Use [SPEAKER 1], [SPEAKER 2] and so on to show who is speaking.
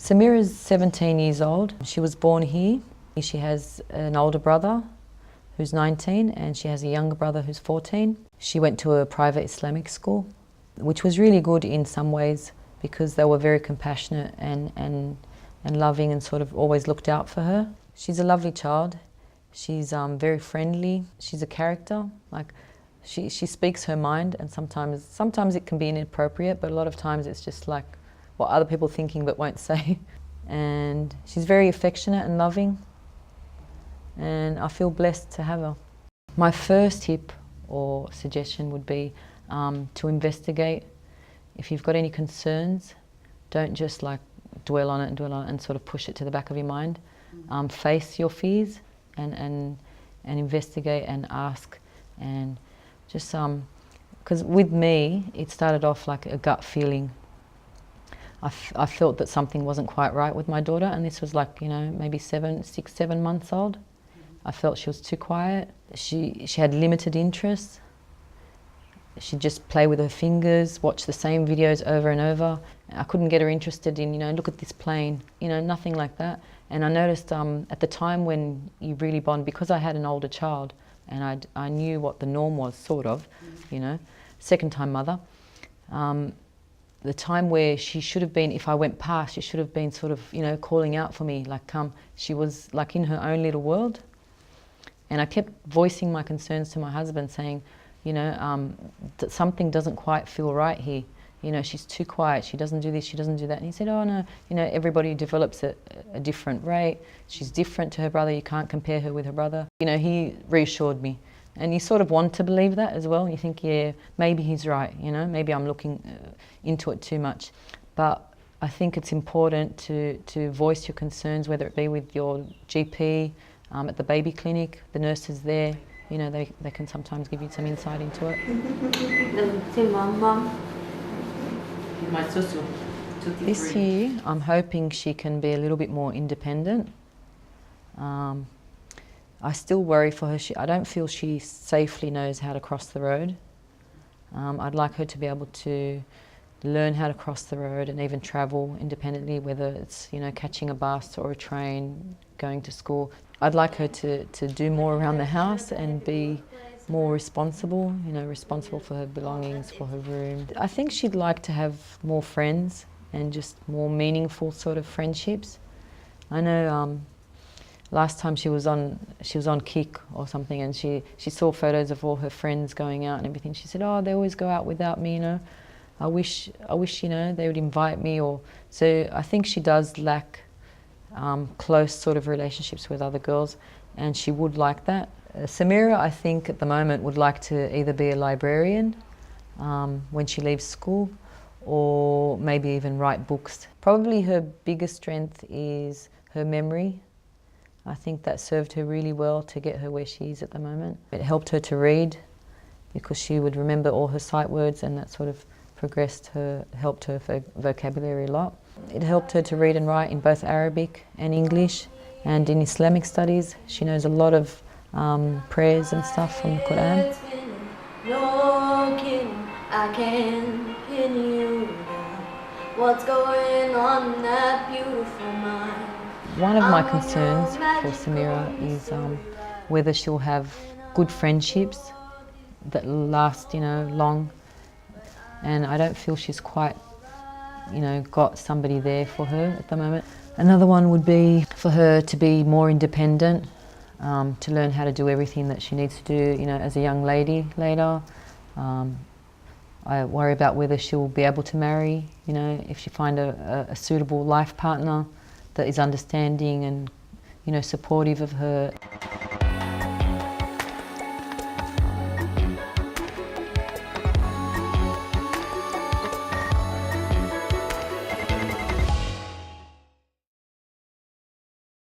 [SPEAKER 1] Samira's 17 years old. She was born here. She has an older brother who's 19 and she has a younger brother who's 14. She went to a private Islamic school, which was really good in some ways because they were very compassionate and loving and sort of always looked out for her. She's a lovely child. She's very friendly. She's a character. Like she speaks her mind, and sometimes it can be inappropriate, but a lot of times it's just like what other people thinking but won't say. And she's very affectionate and loving, and I feel blessed to have her. My first tip or suggestion would be to investigate. If you've got any concerns, don't just like dwell on it and sort of push it to the back of your mind. Face your fears and investigate and ask, and just because with me it started off like a gut feeling. I felt that something wasn't quite right with my daughter, and this was like, you know, maybe 6, 7 months old. I felt she was too quiet. She had limited interests. She'd just play with her fingers, watch the same videos over and over. I couldn't get her interested in, you know, look at this plane, you know, nothing like that. And I noticed at the time when you really bond, because I had an older child and I knew what the norm was, sort of, you know, second-time mother. The time where she should have been, if I went past, she should have been sort of, you know, calling out for me, like come. She was like in her own little world. And I kept voicing my concerns to my husband, saying, you know, that something doesn't quite feel right here. You know, she's too quiet, she doesn't do this, she doesn't do that. And he said, oh no, you know, everybody develops at a different rate. She's different to her brother, you can't compare her with her brother. You know, he reassured me. And you sort of want to believe that as well. You think, yeah, maybe he's right, you know, maybe I'm looking into it too much. But I think it's important to voice your concerns, whether it be with your GP, at the baby clinic, the nurses there, you know, they can sometimes give you some insight into it. This year, I'm hoping she can be a little bit more independent. I still worry for her. I don't feel she safely knows how to cross the road. I'd like her to be able to learn how to cross the road and even travel independently, whether it's, you know, catching a bus or a train, going to school. I'd like her to do more around the house and be more responsible, you know, responsible for her belongings, for her room. I think she'd like to have more friends and just more meaningful sort of friendships. I know last time she was on Kick or something, and she saw photos of all her friends going out and everything. She said, oh, they always go out without me, you know. I wish, you know, they would invite me. Or so I think she does lack close sort of relationships with other girls, and she would like that. Samira, I think at the moment would like to either be a librarian when she leaves school, or maybe even write books. Probably her biggest strength is her memory. I think that served her really well to get her where she is at the moment. It helped her to read because she would remember all her sight words, and that sort of helped her vocabulary a lot. It helped her to read and write in both Arabic and English, and in Islamic studies. She knows a lot of prayers and stuff from the Quran.
[SPEAKER 2] No kidding, I can't pin you down. What's going on in that beautiful mind?
[SPEAKER 1] One of my concerns for Samira is whether she'll have good friendships that last, you know, long. And I don't feel she's quite, you know, got somebody there for her at the moment. Another one would be for her to be more independent, to learn how to do everything that she needs to do, you know, as a young lady later. I worry about whether she'll be able to marry, you know, if she find a suitable life partner that is understanding and, you know, supportive of her.